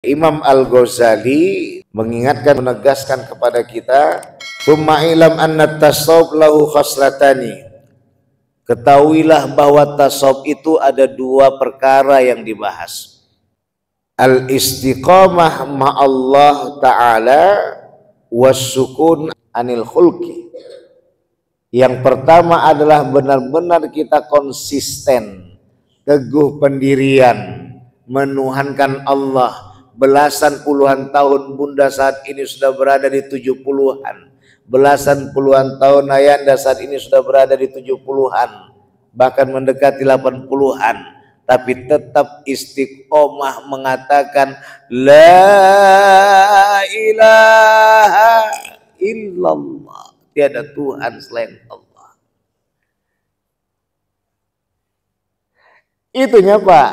Imam Al-Ghazali mengingatkan, menegaskan kepada kita, "Tsumma ilam anna tasawuf lahu khaslatani." Ketahuilah bahwa tasawuf itu ada dua perkara yang dibahas. Al-istiqamah ma'allah ta'ala wassukun anil khulqi. Yang pertama adalah benar-benar kita konsisten, teguh pendirian, menuhankan Allah. Belasan puluhan tahun Bunda saat ini sudah berada di 70-an. Belasan puluhan tahun Ayanda saat ini sudah berada di 70-an, bahkan mendekati 80-an, tapi tetap istiqomah mengatakan la ilaha illallah, tiada Tuhan selain Allah. Itunya Pak,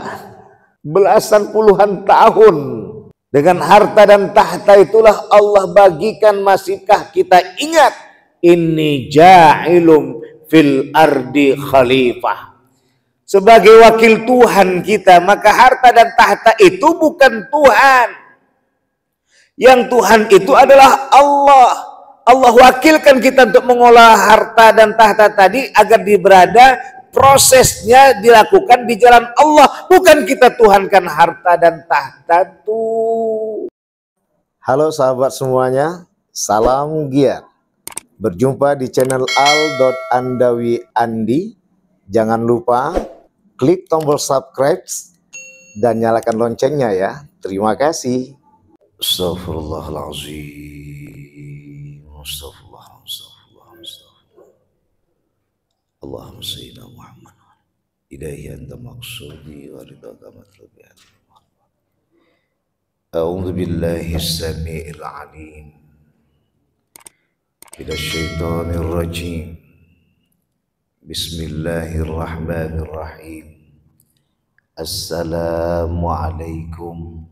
belasan puluhan tahun dengan harta dan tahta itulah Allah bagikan. Masihkah kita ingat, inni ja'ilum fil ardi khalifah, sebagai wakil Tuhan kita? Maka harta dan tahta itu bukan Tuhan. Yang Tuhan itu adalah Allah. Allah wakilkan kita untuk mengolah harta dan tahta tadi agar berada, prosesnya dilakukan di jalan Allah, bukan kita tuhankan harta dan tahta tuh. Halo sahabat semuanya, salam giat. Berjumpa di channel al.andawi.andi. Jangan lupa klik tombol subscribe dan nyalakan loncengnya ya. Terima kasih. Astaghfirullahaladzim. Allahumma sayyidina Muhammad ilaihi anta maqsudi wa ridaka matlubi. A'udzu billahi as-sami'il 'alim minasy syaithanir rajim. Bismillahirrahmanirrahim. Assalamualaikum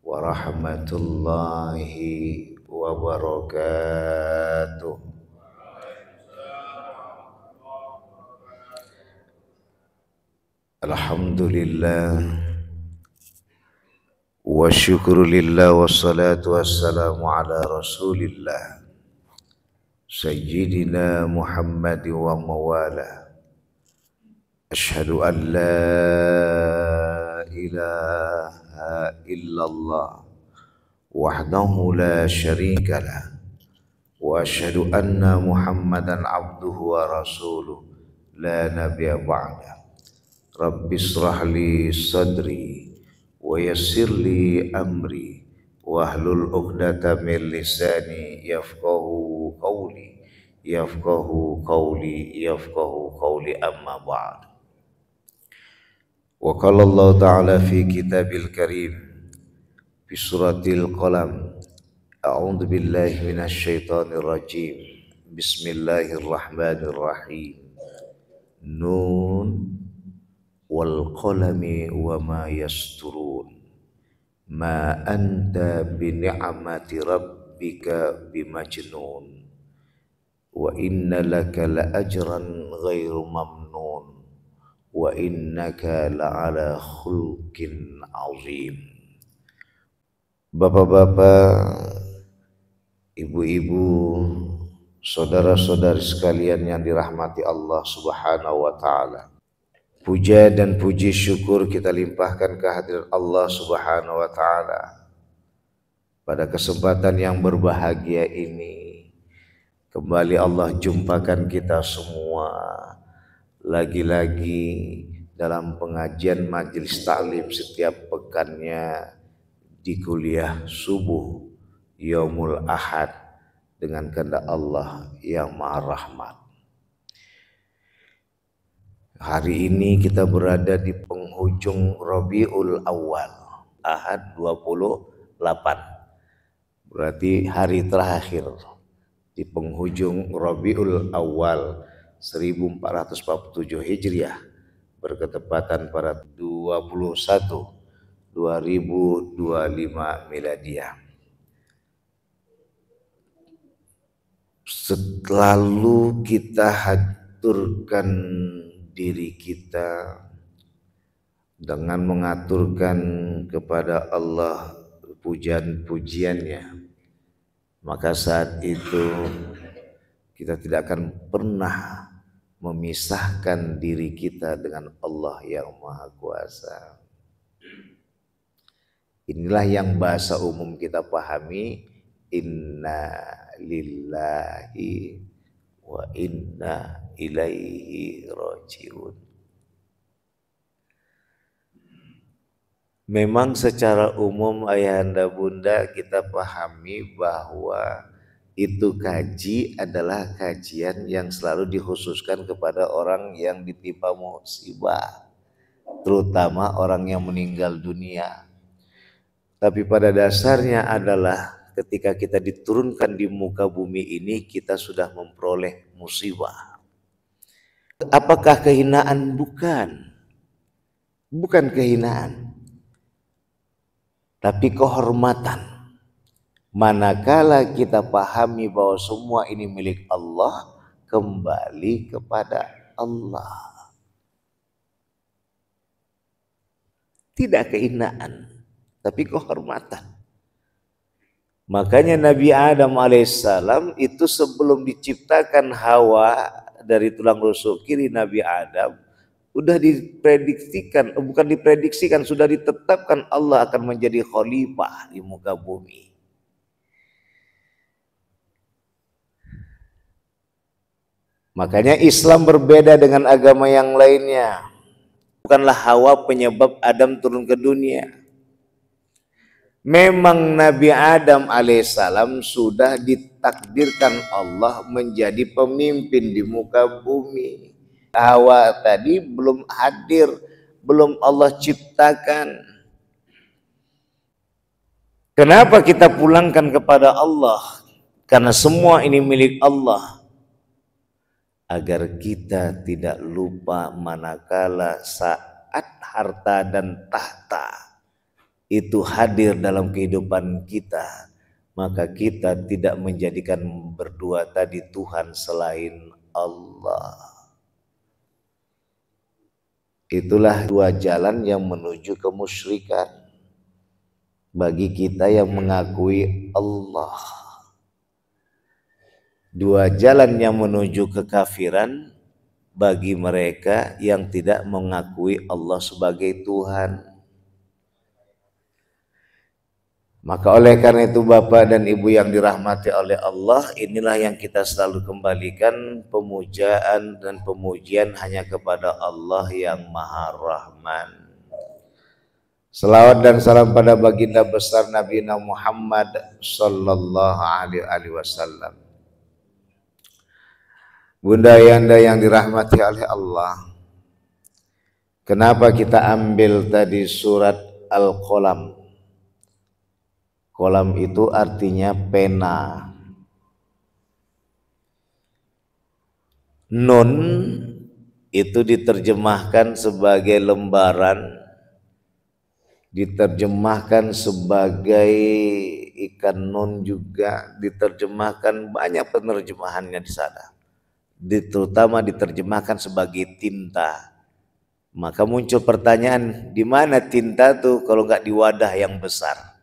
warahmatullahi wabarakatuh. Alhamdulillah wa syukrulillah wassalatu wassalamu ala rasulillah sayyidina Muhammad wa mawala. Asyhadu an la ilaha illallah wahdahu la syarikalah wa asyhadu anna Muhammadan abduhu wa rasuluh la nabiyya ba'da. Rabbi shrah li sadri wa yassir li amri wahlul 'uqdatam min lisani yafqahu qawli amma ba'd. Wa qala Allah ta'ala fi kitabil karim fi suratil qalam. A'udzu billahi minasy syaithanir rajim. Bismillahirrahmanirrahim. Nun wal qalami wa ma yasturun, ma anta bi ni'mati rabbika bimajnun, wa inna laka la ajran ghairu mamnun, wa innaka la ala khulqin azim. Bapak-bapak, ibu-ibu, saudara-saudari sekalian yang dirahmati Allah Subhanahu wa taala, puja dan puji syukur kita limpahkan kehadirat Allah Subhanahu wa taala. Pada kesempatan yang berbahagia ini, kembali Allah jumpakan kita semua lagi-lagi dalam pengajian majelis taklim setiap pekannya di kuliah subuh Yaumul Ahad dengan kehendak Allah yang Maha Rahmat. Hari ini kita berada di penghujung Rabiul Awal, Ahad 28. Berarti hari terakhir di penghujung Rabiul Awal 1447 Hijriah, berketepatan pada 2025 Miladiah. Selalu kita haturkan diri kita dengan mengaturkan kepada Allah pujian-pujiannya, maka saat itu kita tidak akan pernah memisahkan diri kita dengan Allah yang Maha Kuasa. Inilah yang bahasa umum kita pahami, inna lillahi wa inna ilaihi rajiun. Memang secara umum ayahanda bunda kita pahami bahwa itu kaji adalah kajian yang selalu dikhususkan kepada orang yang ditimpa musibah, terutama orang yang meninggal dunia. Tapi pada dasarnya adalah ketika kita diturunkan di muka bumi ini, kita sudah memperoleh musibah. Apakah kehinaan? Bukan kehinaan, tapi kehormatan. Manakala kita pahami bahwa semua ini milik Allah, kembali kepada Allah. Tidak kehinaan, tapi kehormatan. Makanya Nabi Adam alaihissalam itu sebelum diciptakan Hawa dari tulang rusuk kiri Nabi Adam, sudah diprediksikan, bukan diprediksikan, sudah ditetapkan Allah akan menjadi khalifah di muka bumi. Makanya Islam berbeda dengan agama yang lainnya. Bukanlah Hawa penyebab Adam turun ke dunia. Memang Nabi Adam alaihissalam sudah ditakdirkan Allah menjadi pemimpin di muka bumi. Hawa tadi belum hadir, belum Allah ciptakan. Kenapa kita pulangkan kepada Allah? Karena semua ini milik Allah. Agar kita tidak lupa manakala saat harta dan tahta itu hadir dalam kehidupan kita, maka kita tidak menjadikan berdua tadi Tuhan selain Allah. Itulah dua jalan yang menuju kemusyrikan bagi kita yang mengakui Allah. Dua jalan yang menuju kekafiran bagi mereka yang tidak mengakui Allah sebagai Tuhan. Maka oleh karena itu Bapak dan Ibu yang dirahmati oleh Allah, inilah yang kita selalu kembalikan pemujaan dan pemujian hanya kepada Allah yang Maha Rahman. Selawat dan salam pada baginda besar Nabi Muhammad sallallahu alaihi wasallam. Bunda Ayanda yang dirahmati oleh Allah, kenapa kita ambil tadi surat Al-Qalam? Qalam itu artinya pena. Nun itu diterjemahkan sebagai lembaran, diterjemahkan sebagai ikan nun juga, diterjemahkan banyak penerjemahannya di sana. Terutama diterjemahkan sebagai tinta. Maka muncul pertanyaan, di mana tinta tuh kalau nggak di wadah yang besar?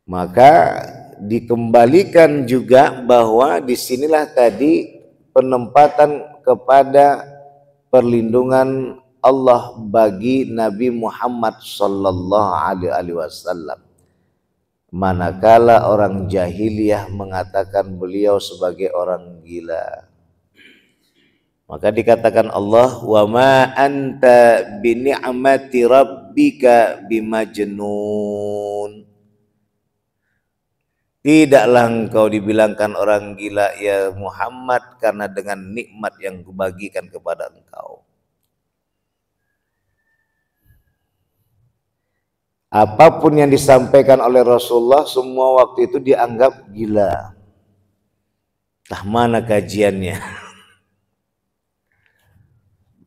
Maka dikembalikan juga bahwa disinilah tadi penempatan kepada perlindungan Allah bagi Nabi Muhammad sallallahu alaihi wasallam. Manakala orang jahiliyah mengatakan beliau sebagai orang gila, maka dikatakan Allah, wa ma anta bi ni'mati rabbika bimajnun. Tidaklah engkau dibilangkan orang gila ya Muhammad karena dengan nikmat yang kubagikan kepada engkau. Apapun yang disampaikan oleh Rasulullah semua waktu itu dianggap gila. Entah mana kajiannya.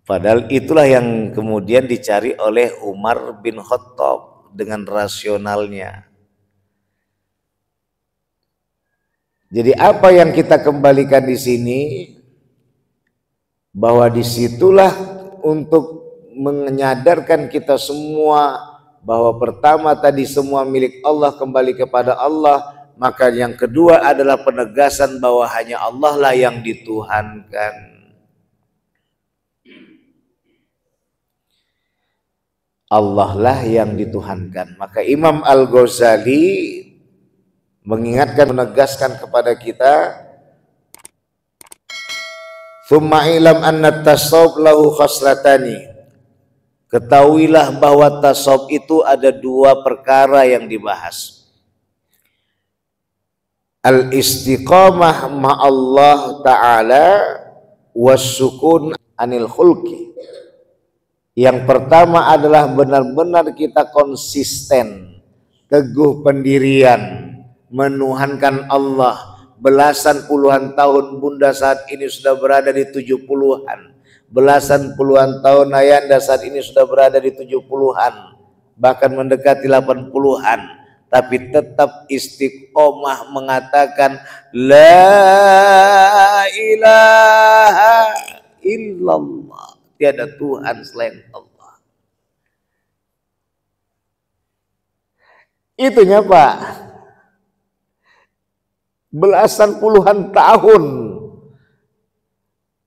Padahal itulah yang kemudian dicari oleh Umar bin Khattab dengan rasionalnya. Jadi apa yang kita kembalikan di sini, bahwa disitulah untuk menyadarkan kita semua bahwa pertama tadi semua milik Allah, kembali kepada Allah. Maka yang kedua adalah penegasan bahwa hanya Allah lah yang dituhankan. Allah lah yang dituhankan. Maka Imam Al-Ghazali mengingatkan, menegaskan kepada kita, "Tsumma ilam anna tasawuf lahu khaslatani." Ketahuilah bahwa tasawuf itu ada dua perkara yang dibahas. Al-istiqamah ma'allah ta'ala wassukun anil khulqi. Yang pertama adalah benar-benar kita konsisten, teguh pendirian, menuhankan Allah. Belasan puluhan tahun Bunda saat ini sudah berada di 70-an. Belasan puluhan tahun Ayanda saat ini sudah berada di 70-an. Bahkan mendekati 80-an. Tapi tetap istiqomah mengatakan la ilaha illallah, tiada Tuhan selain Allah. Itunya Pak, belasan puluhan tahun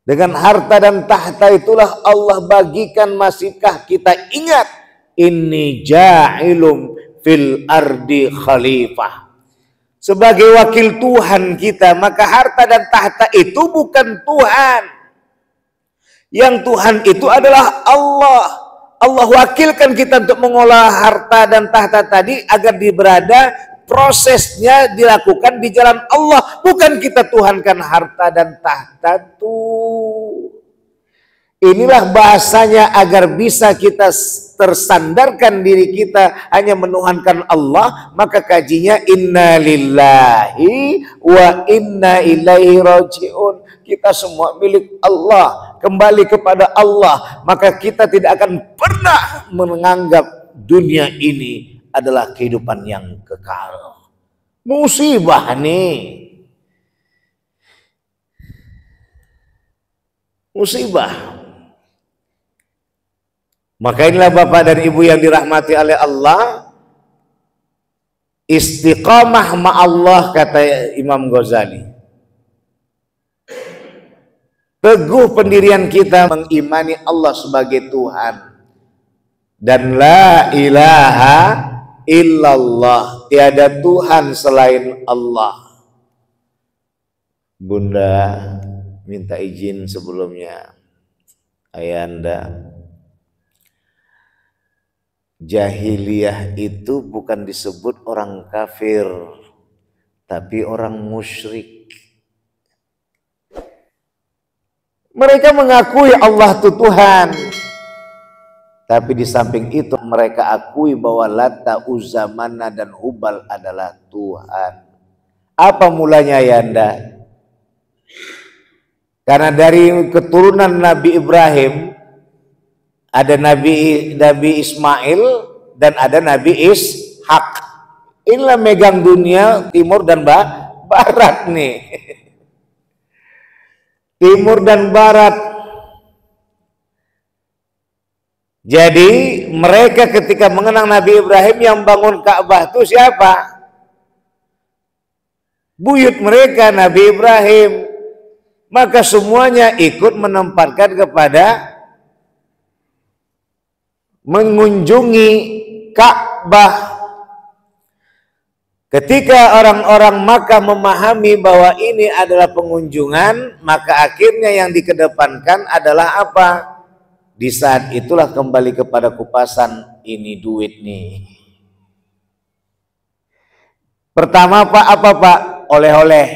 dengan harta dan tahta itulah Allah bagikan. Masihkah kita ingat, inni ja'ilum fil ardi khalifah, sebagai wakil Tuhan kita. Maka harta dan tahta itu bukan Tuhan. Yang Tuhan itu adalah Allah. Allah wakilkan kita untuk mengolah harta dan tahta tadi agar diberada, prosesnya dilakukan di jalan Allah, bukan kita tuhankan harta dan tahta tuh. Inilah bahasanya agar bisa kita tersandarkan diri kita hanya menuhankan Allah. Maka kajinya inna lillahi wa inna ilaihi rajiun. Kita semua milik Allah, kembali kepada Allah. Maka kita tidak akan pernah menganggap dunia ini adalah kehidupan yang kekal. Musibah nih, musibah. Maka inilah Bapak dan Ibu yang dirahmati oleh Allah, istiqamah ma'allah, kata Imam Ghazali. Teguh pendirian kita mengimani Allah sebagai Tuhan. Dan la ilaha illallah, tiada Tuhan selain Allah. Bunda minta izin sebelumnya, Ayanda, jahiliyah itu bukan disebut orang kafir, tapi orang musyrik. Mereka mengakui Allah itu Tuhan, tapi di samping itu mereka akui bahwa Lata, Uzza, Manna, dan Hubal adalah Tuhan. Apa mulanya Yanda? Karena dari keturunan Nabi Ibrahim ada Nabi Ismail dan ada Nabi Ishak. Inilah megang dunia timur dan barat nih. Timur dan barat. Jadi mereka ketika mengenang Nabi Ibrahim, yang bangun Ka'bah itu siapa? Buyut mereka Nabi Ibrahim. Maka semuanya ikut menempatkan kepada mengunjungi Ka'bah. Ketika orang-orang Makkah memahami bahwa ini adalah pengunjungan, maka akhirnya yang dikedepankan adalah apa? Di saat itulah kembali kepada kupasan, ini duit nih. Pertama Pak, apa Pak? Oleh-oleh.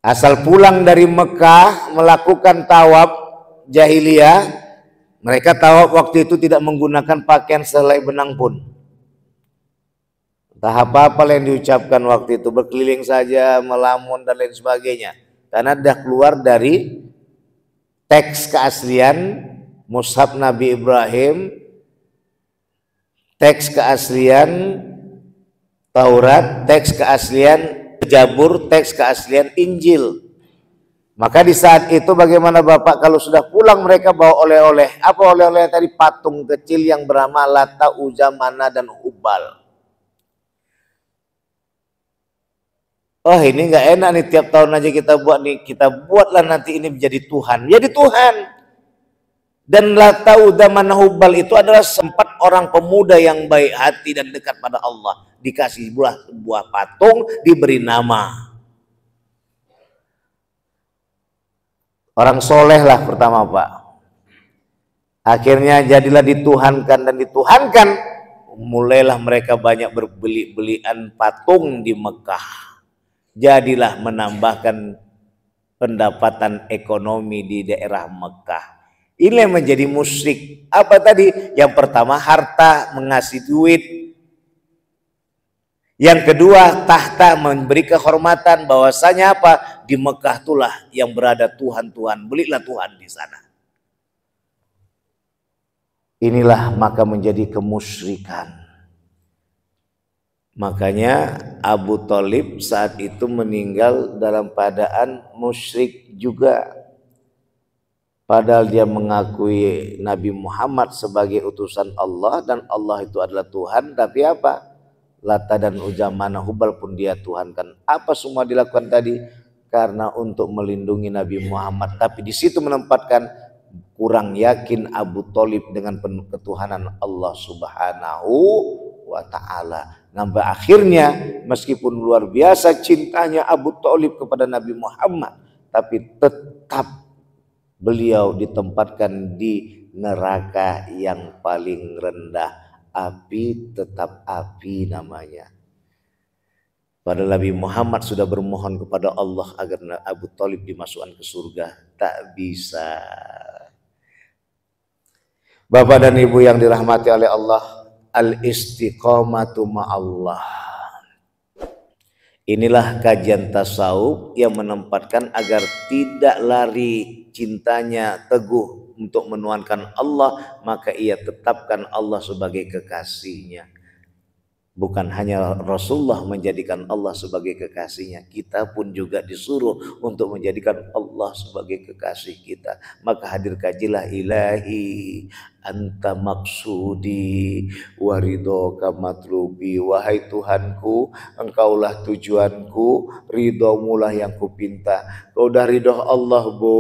Asal pulang dari Mekah melakukan tawaf jahiliyah, mereka tawaf waktu itu tidak menggunakan pakaian sehelai benang pun. Entah apa-apa yang diucapkan waktu itu, berkeliling saja, melamun dan lain sebagainya. Karena dah keluar dari teks keaslian Mushaf Nabi Ibrahim, teks keaslian Taurat, teks keaslian Zabur, teks keaslian Injil. Maka di saat itu bagaimana Bapak kalau sudah pulang mereka bawa oleh-oleh. Apa oleh-oleh tadi? Patung kecil yang bernama Lata, Uzza, Mana dan Hubal. Oh ini nggak enak nih, tiap tahun aja kita buat nih. Kita buatlah nanti ini menjadi Tuhan. Jadi Tuhan. Dan Lata, Uzza, Mana, Hubal itu adalah sempat orang pemuda yang baik hati dan dekat pada Allah. Dikasih sebuah patung, diberi nama. Orang soleh lah pertama Pak. Akhirnya jadilah dituhankan dan dituhankan. Mulailah mereka banyak berbeli-belian patung di Mekah. Jadilah menambahkan pendapatan ekonomi di daerah Mekah. Ini yang menjadi musyrik. Apa tadi? Yang pertama harta, mengasih duit. Yang kedua tahta, memberi kehormatan. Bahwasanya apa? Di Mekah itulah yang berada Tuhan-Tuhan. Belilah Tuhan di sana. Inilah maka menjadi kemusyrikan. Makanya Abu Thalib saat itu meninggal dalam keadaan musyrik juga. Padahal dia mengakui Nabi Muhammad sebagai utusan Allah dan Allah itu adalah Tuhan. Tapi apa? Lata dan Uzza, Mana, Hubal pun dia tuhankan. Apa semua dilakukan tadi? Karena untuk melindungi Nabi Muhammad. Tapi di situ menempatkan kurang yakin Abu Thalib dengan ketuhanan Allah Subhanahu wa Ta'ala. Sampai akhirnya meskipun luar biasa cintanya Abu Thalib kepada Nabi Muhammad, tapi tetap beliau ditempatkan di neraka yang paling rendah. Api tetap api namanya. Padahal Nabi Muhammad sudah bermohon kepada Allah agar Abu Thalib dimasukkan ke surga. Tak bisa. Bapak dan Ibu yang dirahmati oleh Allah, al-istiqamatu ma'allah. Inilah kajian tasawuf yang menempatkan agar tidak lari cintanya teguh untuk menuhankan Allah, maka ia tetapkan Allah sebagai kekasihnya. Bukan hanya Rasulullah menjadikan Allah sebagai kekasihnya, kita pun juga disuruh untuk menjadikan Allah sebagai kekasih kita. Maka hadir kajilah ilahi anta maksudi waridoka matlubi. Wahai Tuhanku, engkaulah tujuanku, ridhomulah yang kupinta. Kau udah ridho Allah Bu,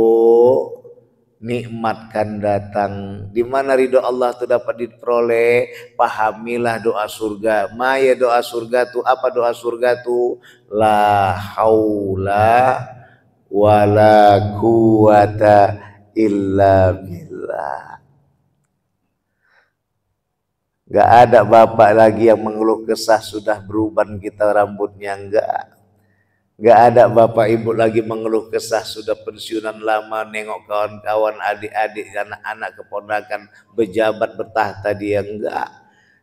nikmatkan datang. Di mana ridho Allah itu dapat diperoleh? Pahamilah doa surga. Maya doa surga tu apa? Doa surga tu la haula wala quwata illa billah. Gak ada bapak lagi yang mengeluh kesah sudah beruban kita rambutnya, enggak. Gak ada bapak ibu lagi mengeluh kesah sudah pensiunan lama, nengok kawan-kawan, adik-adik, anak-anak, keponakan, pejabat bertahta dia, enggak.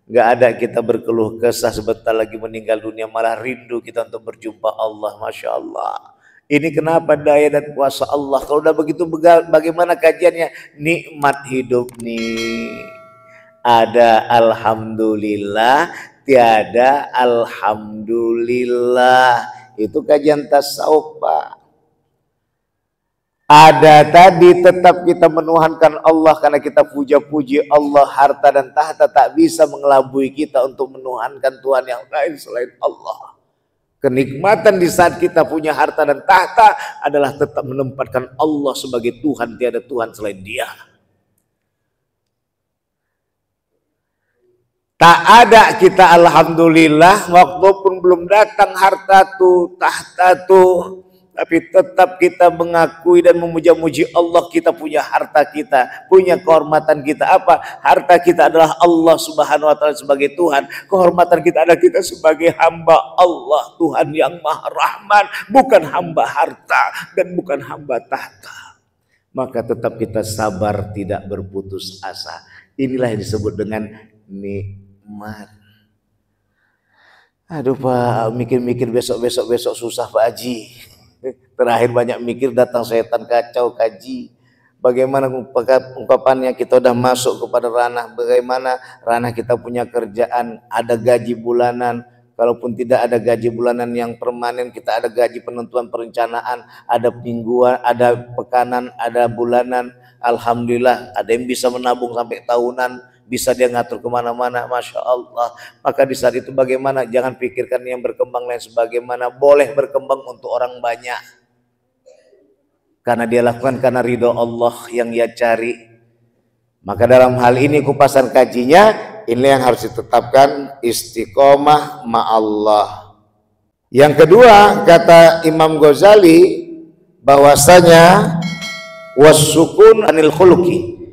Gak ada kita berkeluh kesah sebentar lagi meninggal dunia, malah rindu kita untuk berjumpa Allah. Masya Allah. Ini kenapa? Daya dan kuasa Allah. Kalau udah begitu bagaimana kajiannya? Nikmat hidup nih. Ada alhamdulillah, tiada alhamdulillah. Itu kajian tasawuf Pak. Ada tadi tetap kita menuhankan Allah karena kita puja-puji Allah. Harta dan tahta tak bisa mengelabui kita untuk menuhankan Tuhan yang lain selain Allah. Kenikmatan di saat kita punya harta dan tahta adalah tetap menempatkan Allah sebagai Tuhan. Tiada Tuhan selain Dia. Tak ada kita alhamdulillah, waktu pun belum datang harta tu, tahta tu, tapi tetap kita mengakui dan memuja-muji Allah. Kita punya harta kita, punya kehormatan kita. Apa? Harta kita adalah Allah Subhanahu wa Ta'ala sebagai Tuhan. Kehormatan kita adalah kita sebagai hamba Allah, Tuhan yang Maha Rahman, bukan hamba harta dan bukan hamba tahta. Maka tetap kita sabar, tidak berputus asa. Inilah yang disebut dengan nikmat. Aduh Pak, mikir-mikir besok susah Pak Haji. Terakhir banyak mikir datang setan kacau kaji. Bagaimana ungkapannya, kita udah masuk kepada ranah bagaimana ranah kita punya kerjaan, ada gaji bulanan, Kalaupun tidak ada gaji bulanan yang permanen, kita ada gaji penentuan perencanaan, ada mingguan, ada pekanan, ada bulanan. Alhamdulillah, ada yang bisa menabung sampai tahunan, bisa dia ngatur kemana-mana, Masya Allah. Maka di saat itu bagaimana? Jangan pikirkan yang berkembang lain sebagaimana. Boleh berkembang untuk orang banyak, karena dia lakukan karena ridho Allah yang ia cari. Maka dalam hal ini kupasan kajinya, ini yang harus ditetapkan, istiqomah ma'allah. Yang kedua, kata Imam Ghazali, bahwasanya wassukun anil khuluqi.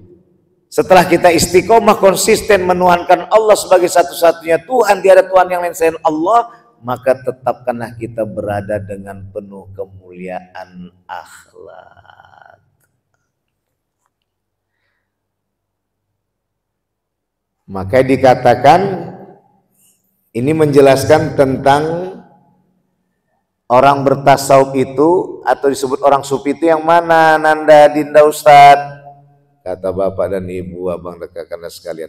Setelah kita istiqomah konsisten menuhankan Allah sebagai satu-satunya Tuhan, tiada Tuhan yang lain selain Allah, maka tetapkanlah kita berada dengan penuh kemuliaan akhlak. Maka dikatakan ini menjelaskan tentang orang bertasawuf itu atau disebut orang sufi itu yang mana, Nanda Dinda Ustaz? Kata bapak dan ibu, abang rekan sekalian.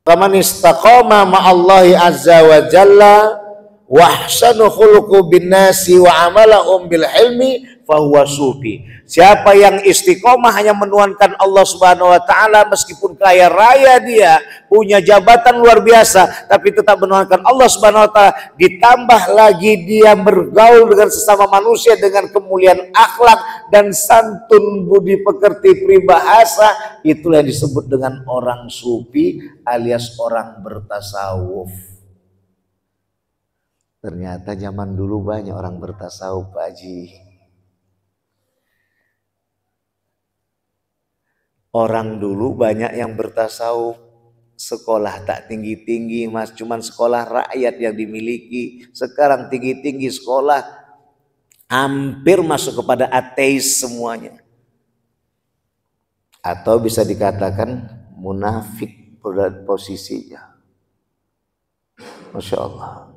Faman istaqama ma'allahi azza wa jalla wa ahsanu khuluqu bin nasi wa amalahum bil hilmi fahuwa sufi. Siapa yang istiqomah hanya menuhankan Allah Subhanahu wa taala meskipun kaya raya dia, punya jabatan luar biasa, tapi tetap menuhankan Allah Subhanahu wa taala, ditambah lagi dia bergaul dengan sesama manusia dengan kemuliaan akhlak dan santun budi pekerti peribahasa, itulah yang disebut dengan orang sufi alias orang bertasawuf. Ternyata zaman dulu banyak orang bertasawuf, Pak Haji. Orang dulu banyak yang bertasawuf, sekolah tak tinggi-tinggi mas, cuman sekolah rakyat yang dimiliki. Sekarang tinggi-tinggi sekolah hampir masuk kepada ateis semuanya. Atau bisa dikatakan munafik posisinya. Masya Allah.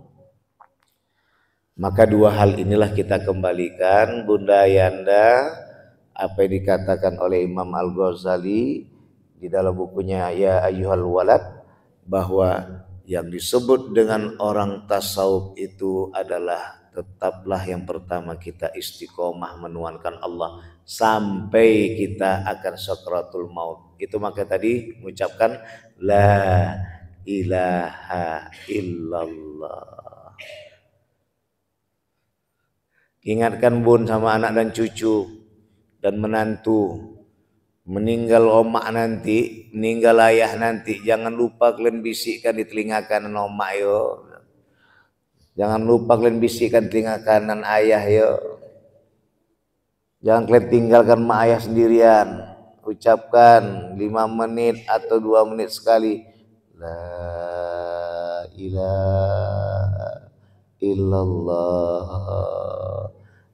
Maka dua hal inilah kita kembalikan, Bunda Yanda, apa yang dikatakan oleh Imam Al-Ghazali di dalam bukunya Ya Ayyuhal Walad, bahwa yang disebut dengan orang tasawuf itu adalah tetaplah yang pertama kita istiqomah menuhankan Allah sampai kita akan sakratul maut. Itu maka tadi mengucapkan la ilaha illallah. Ingatkan bun sama anak dan cucu dan menantu, meninggal omak nanti, meninggal ayah nanti, jangan lupa kalian bisikkan di telinga kanan omak yo. Jangan lupa kalian bisikkan telinga kanan ayah yo. Jangan kalian tinggalkan mak ayah sendirian. Ucapkan 5 menit atau 2 menit sekali. La ilaha illallah.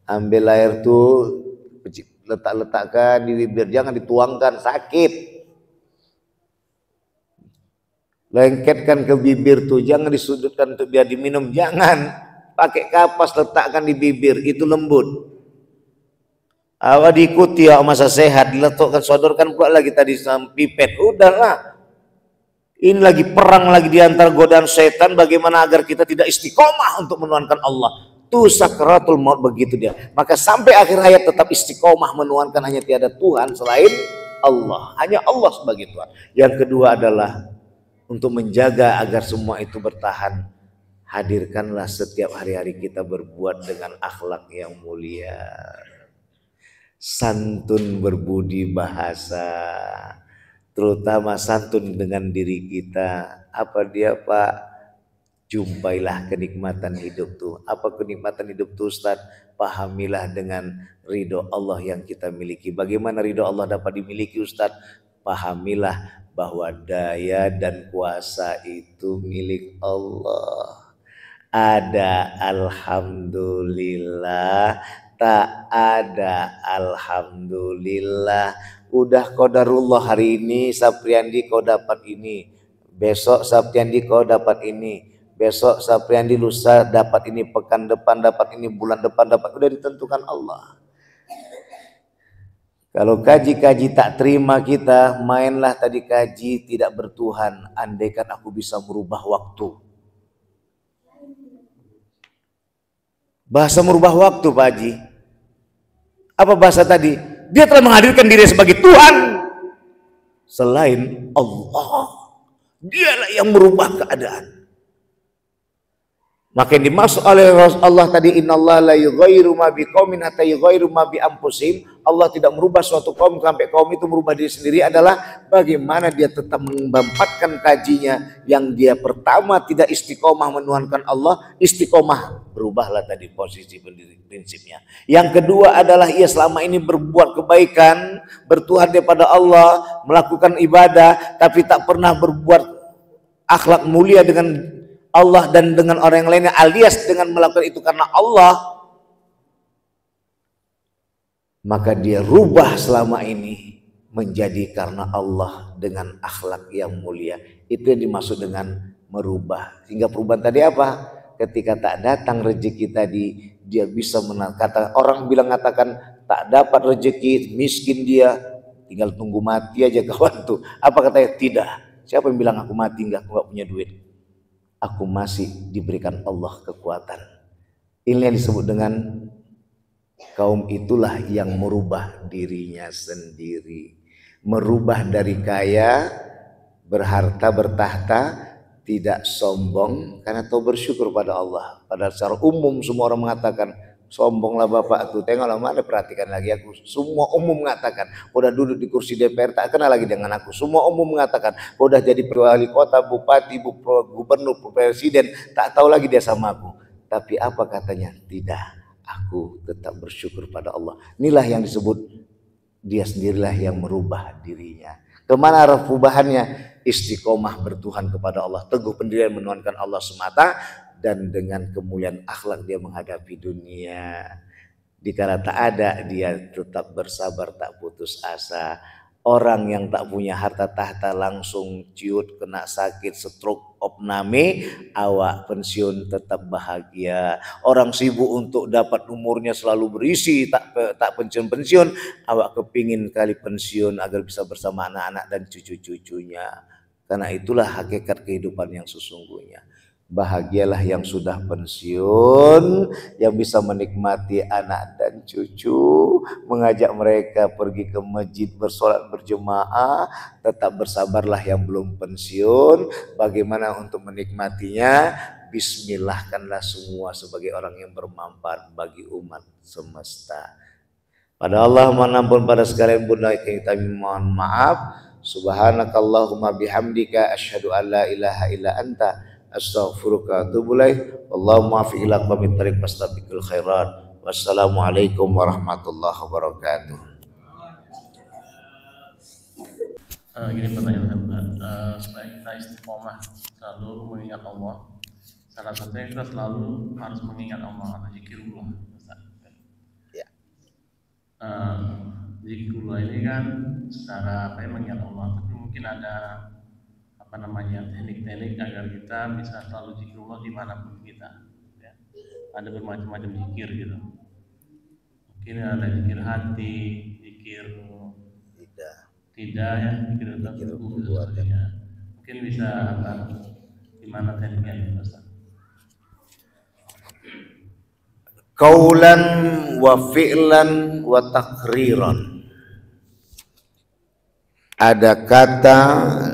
Ambil air tuh, letakkan di bibir, jangan dituangkan, sakit. Lengketkan ke bibir tuh, jangan disudutkan untuk biar diminum, jangan. Pakai kapas letakkan di bibir, itu lembut. Awak diikuti ya masa sehat, diletakkan, sodorkan pula lagi tadi sama pipet, udahlah. Ini lagi perang lagi di antara godaan setan, bagaimana agar kita tidak istiqomah untuk menuhankan Allah. Itu sakratul maut, begitu dia. Maka sampai akhir hayat tetap istiqomah menuhankan hanya tiada Tuhan selain Allah. Hanya Allah sebagai Tuhan. Yang kedua adalah untuk menjaga agar semua itu bertahan. Hadirkanlah setiap hari-hari kita berbuat dengan akhlak yang mulia. Santun berbudi bahasa. Terutama santun dengan diri kita. Apa dia Pak? Jumpailah kenikmatan hidup tuh. Apa kenikmatan hidup tuh Ustaz? Pahamilah dengan ridho Allah yang kita miliki. Bagaimana ridho Allah dapat dimiliki Ustaz? Pahamilah bahwa daya dan kuasa itu milik Allah. Ada alhamdulillah, tak ada alhamdulillah. Udah qadarullah, hari ini Sapriandi kau dapat ini, besok Sapriandi kau dapat ini, besok Sapriandi lusa dapat ini, pekan depan dapat ini, bulan depan dapat, udah ditentukan Allah. Kalau kaji-kaji tak terima kita, mainlah tadi kaji tidak bertuhan. Andaikan aku bisa merubah waktu, Bahasa merubah waktu, Pak Haji. Apa bahasa tadi? Dia telah menghadirkan diri sebagai Tuhan selain Allah. Dialah yang merubah keadaan. Maka yang dimaksud oleh Allah tadi, innallaha la yughayyiru ma biqaumin hatta yughayyiru ma bi anfusihim. Allah tidak merubah suatu kaum sampai kaum itu merubah diri sendiri, adalah bagaimana dia tetap menempatkan kajinya yang dia pertama tidak istiqomah menuhankan Allah, istiqomah berubahlah tadi posisi prinsipnya. Yang kedua adalah ia selama ini berbuat kebaikan, bertuhan daripada Allah, melakukan ibadah, tapi tak pernah berbuat akhlak mulia dengan Allah dan dengan orang yang lainnya, alias dengan melakukan itu karena Allah, maka dia rubah selama ini menjadi karena Allah dengan akhlak yang mulia. Itu yang dimaksud dengan merubah. Sehingga perubahan tadi apa? Ketika tak datang rezeki tadi, dia bisa kata orang bilang katakan tak dapat rezeki, miskin dia, tinggal tunggu mati aja kawan tuh. Apa katanya? Tidak. Siapa yang bilang aku mati aku nggak punya duit? Aku masih diberikan Allah kekuatan. Ini yang disebut dengan kaum itulah yang merubah dirinya sendiri. Merubah dari kaya, berharta, bertahta, tidak sombong karena tahu bersyukur pada Allah. Padahal secara umum semua orang mengatakan, sombonglah bapak tuh, tengoklah mana, perhatikan lagi aku. Semua umum mengatakan, udah duduk di kursi DPR tak kenal lagi dengan aku. Semua umum mengatakan, udah jadi wali kota, bupati, gubernur, presiden, tak tahu lagi dia sama aku. Tapi apa katanya? Tidak, aku tetap bersyukur pada Allah. Inilah yang disebut dia sendirilah yang merubah dirinya. Kemana arah perubahannya? Istiqomah bertuhan kepada Allah, teguh pendirian menuhankan Allah semata, dan dengan kemuliaan akhlak dia menghadapi dunia. Dikala tak ada, dia tetap bersabar, tak putus asa. Orang yang tak punya harta tahta langsung ciut, kena sakit, stroke, opname, awak pensiun tetap bahagia. Orang sibuk untuk dapat umurnya selalu berisi, tak pensiun-pensiun, awak kepingin kali pensiun agar bisa bersama anak-anak dan cucu-cucunya. Karena itulah hakikat kehidupan yang sesungguhnya. Bahagialah yang sudah pensiun, yang bisa menikmati anak dan cucu, mengajak mereka pergi ke masjid bersolat berjemaah. Tetap bersabarlah yang belum pensiun, bagaimana untuk menikmatinya? Bismillahkanlah semua sebagai orang yang bermanfaat bagi umat semesta. Pada Allah mohon ampun pada sekalian bunda kita mohon maaf. Subhanakallahumma bihamdika asyhadu an la ilaha illa anta astaghfiruka wa atubu ilaik. Allahumma fi ila qamit tariq fastabiqul khairat. Wassalamualaikum warahmatullahi wabarakatuh. Gini pertanyaan, supaya kita istiqomah selalu mengingat Allah, salah satunya kita selalu harus mengingat Allah atau zikirullah. Ya. Zikirullah ini kan secara apa ya, mengingat Allah, tapi mungkin ada teknik-teknik agar kita bisa selalu zikrullah dimanapun kita, ya. Ada bermacam-macam zikir gitu, mungkin ada zikir hati, zikir tidak ya, zikir perbuatan, ya. Mungkin bisa gimana tekniknya, Ustaz? Qaulan wa fi'lan wa takriran. Ada kata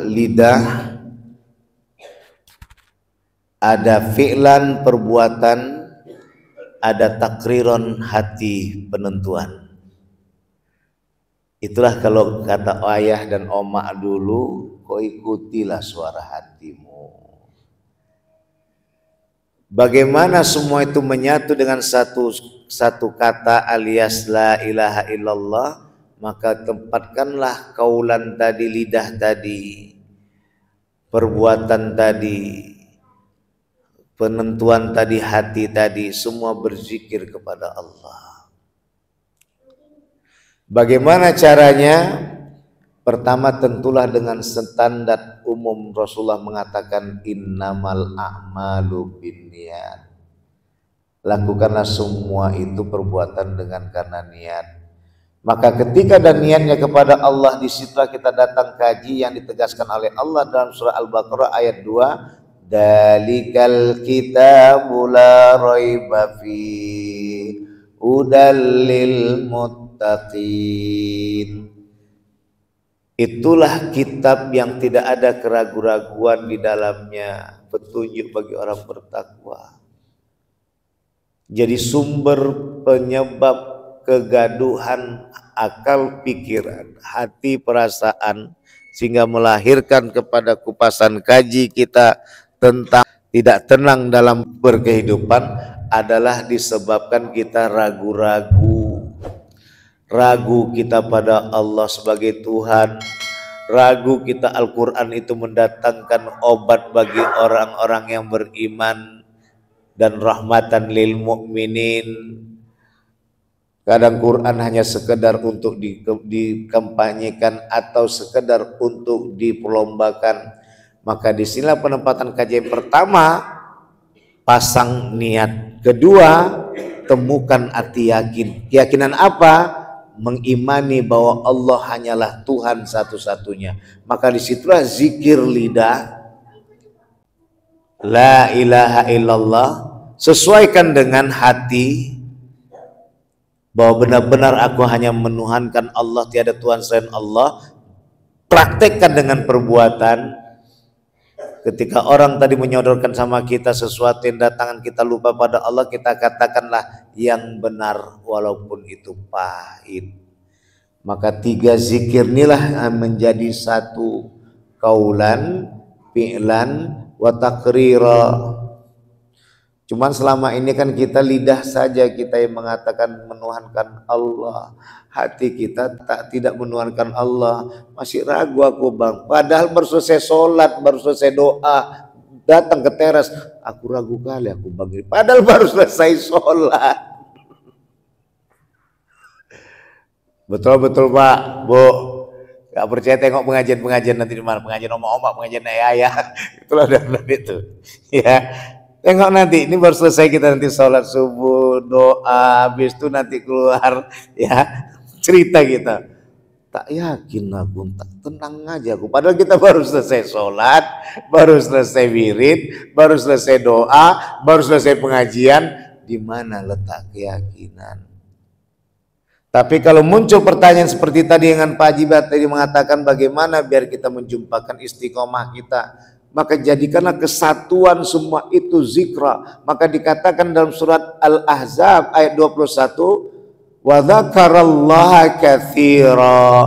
lidah, ada fi'lan perbuatan, ada takriron hati penentuan. Itulah kalau kata ayah dan omak dulu, kau ikutilah suara hatimu. Bagaimana semua itu menyatu dengan satu kata alias la ilaha illallah. Maka tempatkanlah kaulan tadi, lidah tadi, perbuatan tadi, penentuan tadi, hati tadi, semua berzikir kepada Allah. Bagaimana caranya? Pertama tentulah dengan standar umum. Rasulullah mengatakan innamal a'malu binniyat. Lakukanlah semua itu perbuatan dengan karena niat. Maka ketika ada niatnya kepada Allah, disitulah kita datang kaji yang ditegaskan oleh Allah dalam surah Al-Baqarah ayat 2. Dalikal kitabu la raiba fi hudal lil muttaqin. Itulah kitab yang tidak ada keraguan-raguan di dalamnya, petunjuk bagi orang bertakwa. Jadi sumber penyebab kegaduhan akal, pikiran, hati, perasaan, sehingga melahirkan kepada kupasan kaji kita tentang tidak tenang dalam berkehidupan adalah disebabkan kita ragu-ragu. Ragu kita pada Allah sebagai Tuhan, ragu kita Al-Quran itu mendatangkan obat bagi orang-orang yang beriman dan rahmatan lil mu'minin. Kadang Quran hanya sekedar untuk dikampanyekan atau sekedar untuk diperlombakan. Maka disinilah penempatan kajian pertama, pasang niat. Kedua, temukan arti yakin. Keyakinan apa? Mengimani bahwa Allah hanyalah Tuhan satu-satunya. Maka disitulah zikir lidah, la ilaha illallah, sesuaikan dengan hati bahwa benar-benar aku hanya menuhankan Allah, tiada Tuhan selain Allah. Praktekkan dengan perbuatan. Ketika orang tadi menyodorkan sama kita sesuatu yang datangan kita lupa pada Allah, kita katakanlah yang benar walaupun itu pahit. Maka 3 zikir inilah menjadi satu kaulan, fi'lan, wa takrira. Cuman selama ini kan kita lidah saja kita yang mengatakan menuhankan Allah, hati kita tidak menuhankan Allah. Masih ragu aku bang, padahal baru selesai sholat, baru selesai doa, datang ke teras, aku ragu kali aku bang, padahal baru selesai sholat. Betul-betul Pak, Bu. Gak percaya tengok pengajian-pengajian nanti di mana, pengajian omak-omak, pengajian ayah, itulah dan itu ya. Tengok nanti, ini baru selesai kita nanti sholat subuh, doa, habis itu nanti keluar ya cerita kita. Tak yakin aku, tak tenang aja aku. Padahal kita baru selesai sholat, baru selesai wirid, baru selesai doa, baru selesai pengajian. Di mana letak keyakinan? Tapi kalau muncul pertanyaan seperti tadi dengan Pak Haji tadi mengatakan bagaimana biar kita menjumpakan istiqomah kita, maka jadikanlah kesatuan semua itu zikra. Maka dikatakan dalam surat Al-Ahzab ayat 21, wa dzakarallaha katsira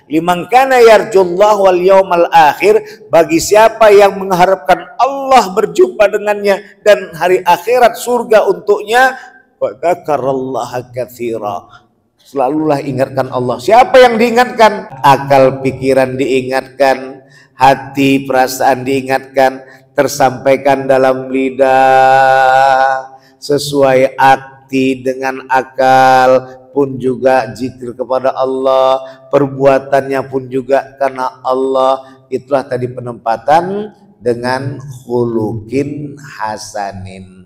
liman kana yarjullah wal yaumal akhir, bagi siapa yang mengharapkan Allah berjumpa dengannya dan hari akhirat surga untuknya, wa dzakarallaha katsira, selalulah ingatkan Allah. Siapa yang diingatkan? Akal pikiran diingatkan, hati, perasaan diingatkan, tersampaikan dalam lidah, sesuai arti dengan akal pun juga zikir kepada Allah, perbuatannya pun juga karena Allah. Itulah tadi penempatan dengan khuluqin hasanin,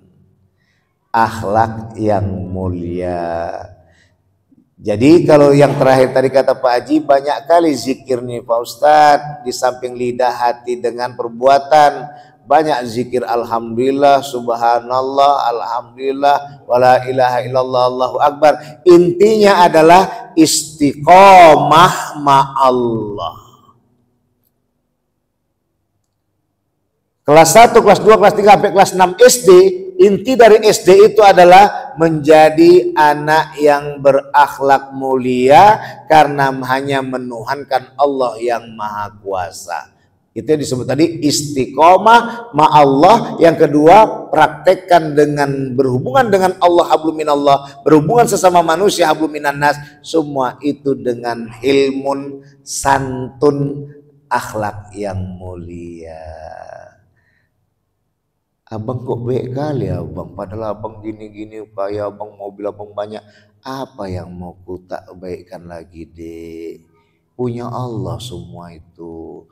akhlak yang mulia. Jadi kalau yang terakhir tadi kata Pak Haji, banyak kali zikir nih Pak Ustadz, di samping lidah, hati dengan perbuatan. Banyak zikir alhamdulillah, subhanallah, alhamdulillah, wala ilaha illallah, Allahu akbar. Intinya adalah istiqomah ma'allah. Kelas 1, kelas 2, kelas 3 sampai kelas 6 SD, inti dari SD itu adalah menjadi anak yang berakhlak mulia karena hanya menuhankan Allah yang Maha Kuasa. Itu yang disebut tadi istiqomah ma'allah. Yang kedua, praktekkan dengan berhubungan dengan Allah, hablum minallah, berhubungan sesama manusia, hablum minannas. Semua itu dengan ilmun, santun, akhlak yang mulia. Abang kok baik kali abang, padahal abang gini-gini, kayak abang mobil abang banyak. Apa yang mau ku tak baikkan lagi dek? Punya Allah semua itu.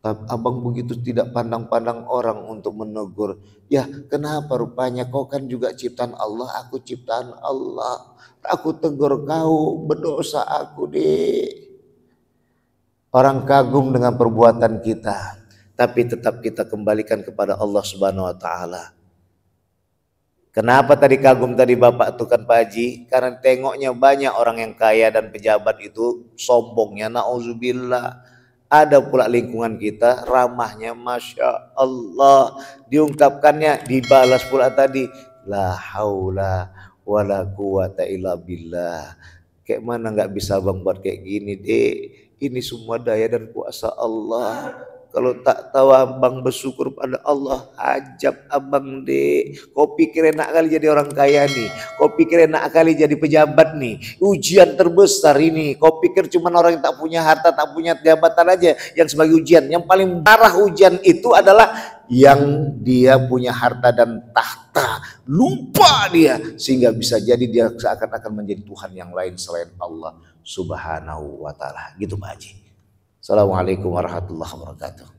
Abang begitu tidak pandang-pandang orang untuk menegur. Ya kenapa rupanya kau kan juga ciptaan Allah, aku ciptaan Allah. Aku tegur kau, berdosa aku dek. Orang kagum dengan perbuatan kita. tapi tetap kita kembalikan kepada Allah Subhanahu wa taala. Kenapa tadi kagum tadi Bapak tuh kan Pak Haji? Karena tengoknya banyak orang yang kaya dan pejabat itu sombongnya, na'udzubillah. Ada pula lingkungan kita ramahnya, Masya Allah. Diungkapkannya, dibalas pula tadi, la haula wala quwata illa billah. Kayak mana nggak bisa bang buat kayak gini dek? Ini semua daya dan kuasa Allah. Kalau tak tahu abang bersyukur pada Allah, ajab abang dek. Kau pikir enak kali jadi orang kaya nih. Kau pikir enak kali jadi pejabat nih. Ujian terbesar ini. Kau pikir cuma orang yang tak punya harta, tak punya jabatan aja yang sebagai ujian. Yang paling parah ujian itu adalah yang dia punya harta dan tahta. Lupa dia. Sehingga bisa jadi dia seakan-akan menjadi Tuhan yang lain selain Allah Subhanahu wa ta'ala. Gitu Pak Haji. Assalamualaikum warahmatullahi wabarakatuh.